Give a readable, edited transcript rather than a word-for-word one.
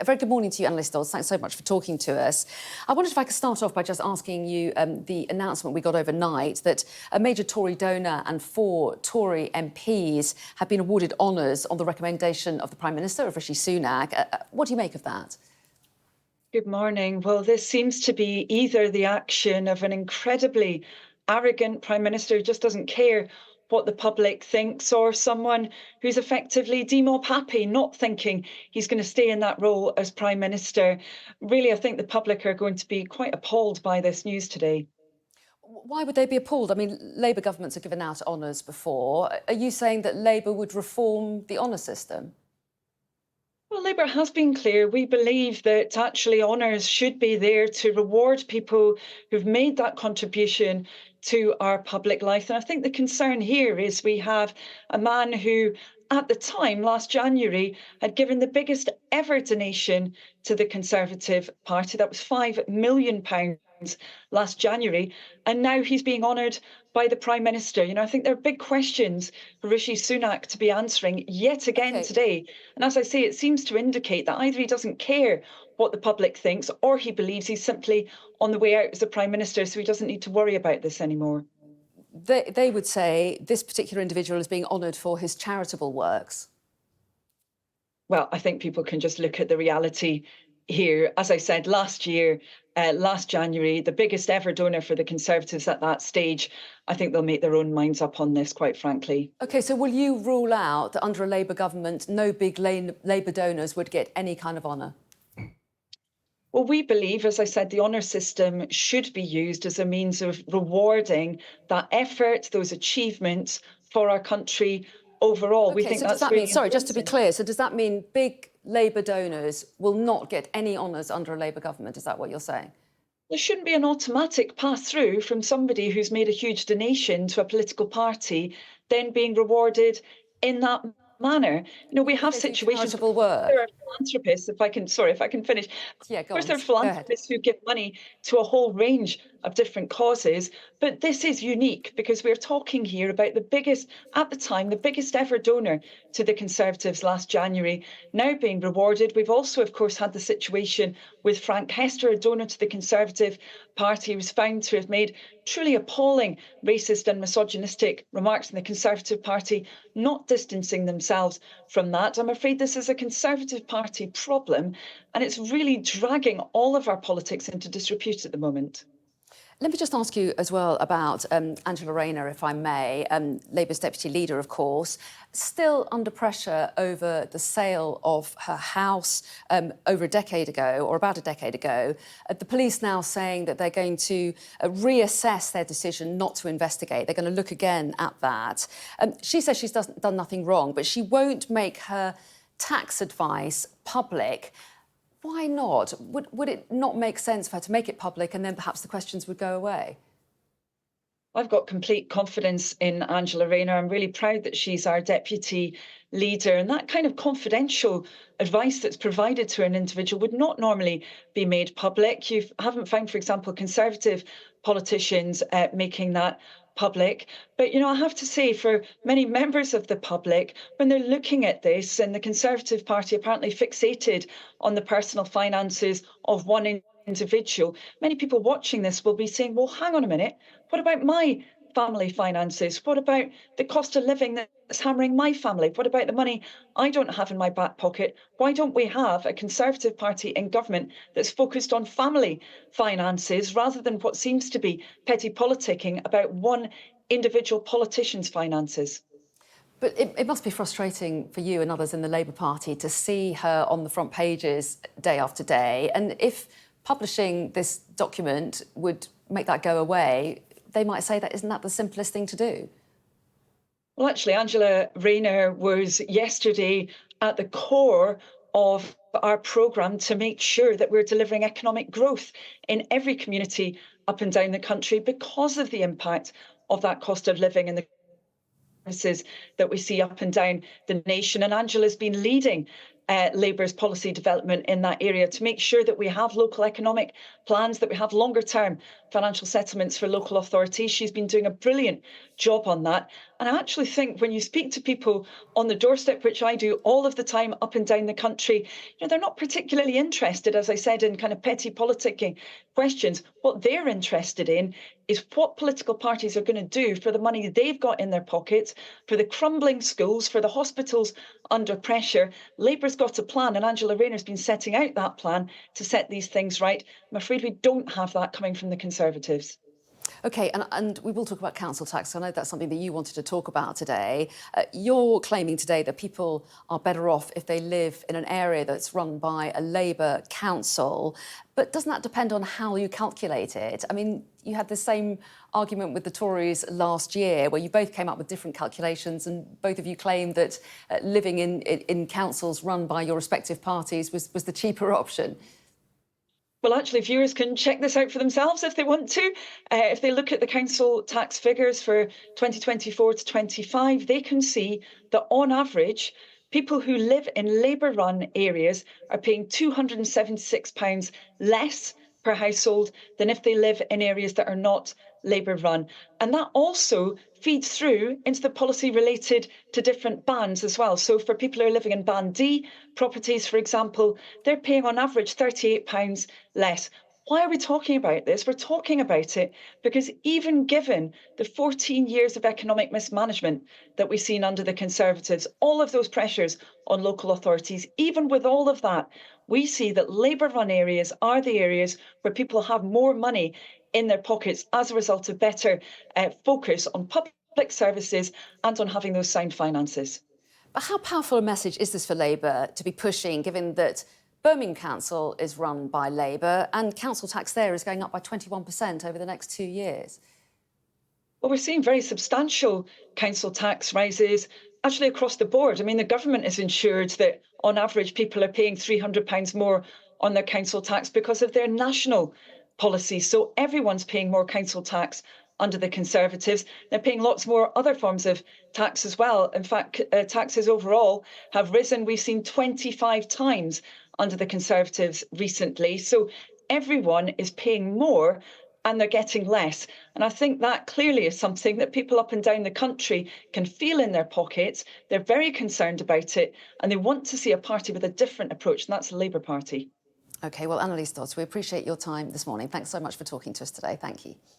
A very good morning to you, Anneliese Dodds. Thanks so much for talking to us. I wondered if I could start off by just asking you the announcement we got overnight that a major Tory donor and 4 Tory MPs have been awarded honours on the recommendation of the Prime Minister, of Rishi Sunak. What do you make of that? Good morning. Well, this seems to be either the action of an incredibly arrogant Prime Minister who just doesn't care what the public thinks, or someone who's effectively demob happy, not thinking he's going to stay in that role as Prime Minister. Really, I think the public are going to be quite appalled by this news today. Why would they be appalled? I mean, Labour governments have given out honours before. Are you saying that Labour would reform the honour system? Well, Labour has been clear. We believe that actually honours should be there to reward people who've made that contribution to our public life. And I think the concern here is we have a man who, at the time, last January, had given the biggest ever donation to the Conservative Party. That was £5 million last January. And now he's being honoured by the Prime Minister. I think there are big questions for Rishi Sunak to be answering yet again today. And as I say, it seems to indicate that either he doesn't care what the public thinks, or he believes he's simply on the way out as the Prime Minister, so he doesn't need to worry about this anymore. They would say this particular individual is being honoured for his charitable works. Well, I think people can just look at the reality here. As I said, last January, the biggest ever donor for the Conservatives at that stage. I think they'll make their own minds up on this, quite frankly. OK, so will you rule out that under a Labour government, no big Labour donors would get any kind of honour? Well, we believe, as I said, the honour system should be used as a means of rewarding that effort, those achievements for our country overall. Okay, we think so that's does that really mean, sorry, important. just to be clear, so does that mean big Labour donors will not get any honours under a Labour government? Is that what you're saying? There shouldn't be an automatic pass-through from somebody who's made a huge donation to a political party, then being rewarded in that manner. We have situations where there are philanthropists, if I can finish. Yeah, go on. Of course, there are philanthropists who give money to a whole range of different causes, but this is unique because we're talking here about the biggest ever donor to the Conservatives last January, now being rewarded. We've also, of course, had the situation with Frank Hester, a donor to the Conservative Party, who was found to have made truly appalling racist and misogynistic remarks in the Conservative Party, not distancing themselves from that. I'm afraid this is a Conservative Party problem, and it's really dragging all of our politics into disrepute at the moment. Let me just ask you as well about Angela Rayner, if I may, Labour's deputy leader, of course, still under pressure over the sale of her house over a decade ago, or about a decade ago. The police now saying that they're going to reassess their decision not to investigate. They're going to look again at that. She says she's done nothing wrong, but she won't make her tax advice public. Why not? Would it not make sense for her to make it public, and then perhaps the questions would go away? I've got complete confidence in Angela Rayner. I'm really proud that she's our deputy leader, and that kind of confidential advice that's provided to an individual would not normally be made public. You haven't found, for example, Conservative politicians making that public. But, I have to say, for many members of the public, when they're looking at this, and the Conservative Party apparently fixated on the personal finances of one individual, many people watching this will be saying, well, hang on a minute, what about my family finances? What about the cost of living that's hammering my family? What about the money I don't have in my back pocket? Why don't we have a Conservative Party in government that's focused on family finances rather than what seems to be petty politicking about one individual politician's finances? But it must be frustrating for you and others in the Labour Party to see her on the front pages day after day. And if publishing this document would make that go away, they might say that isn't that the simplest thing to do? Well, actually, Angela Rayner was yesterday at the core of our programme to make sure that we're delivering economic growth in every community up and down the country because of the impact of that cost of living and the services that we see up and down the nation. And Angela's been leading Labour's policy development in that area to make sure that we have local economic plans, that we have longer term financial settlements for local authorities. She's been doing a brilliant job on that. And I actually think when you speak to people on the doorstep, which I do all of the time up and down the country, they're not particularly interested, as I said, in kind of petty politicking questions. What they're interested in is what political parties are going to do for the money they've got in their pockets, for the crumbling schools, for the hospitals under pressure. Labour's got a plan, and Angela Rayner's been setting out that plan to set these things right. I'm afraid we don't have that coming from the Conservatives. OK, and we will talk about council tax. I know that's something that you wanted to talk about today. You're claiming today that people are better off if they live in an area that's run by a Labour council. But doesn't that depend on how you calculate it? I mean, you had the same argument with the Tories last year, where you both came up with different calculations, and both of you claimed that living in councils run by your respective parties was the cheaper option. Well, actually, viewers can check this out for themselves if they want to. If they look at the council tax figures for 2024 to 25, they can see that on average, people who live in Labour-run areas are paying £276 less per household than if they live in areas that are not Labour run. And that also feeds through into the policy related to different bands as well. So for people who are living in Band D properties, for example, they're paying on average £38 less. Why are we talking about this? We're talking about it because even given the 14 years of economic mismanagement that we've seen under the Conservatives, all of those pressures on local authorities, even with all of that, we see that Labour-run areas are the areas where people have more money in their pockets as a result of better focus on public services and on having those sound finances. But how powerful a message is this for Labour to be pushing, given that Birmingham Council is run by Labour and council tax there is going up by 21% over the next 2 years? Well, we're seeing very substantial council tax rises actually across the board. I mean, the government has ensured that on average people are paying £300 more on their council tax because of their national policies. So everyone's paying more council tax under the Conservatives. They're paying lots more other forms of tax as well. In fact, taxes overall have risen. We've seen 25 times under the Conservatives recently. So everyone is paying more and they're getting less. And I think that clearly is something that people up and down the country can feel in their pockets. They're very concerned about it and they want to see a party with a different approach, and that's the Labour Party. OK, well, Anneliese Dodds, we appreciate your time this morning. Thanks so much for talking to us today. Thank you.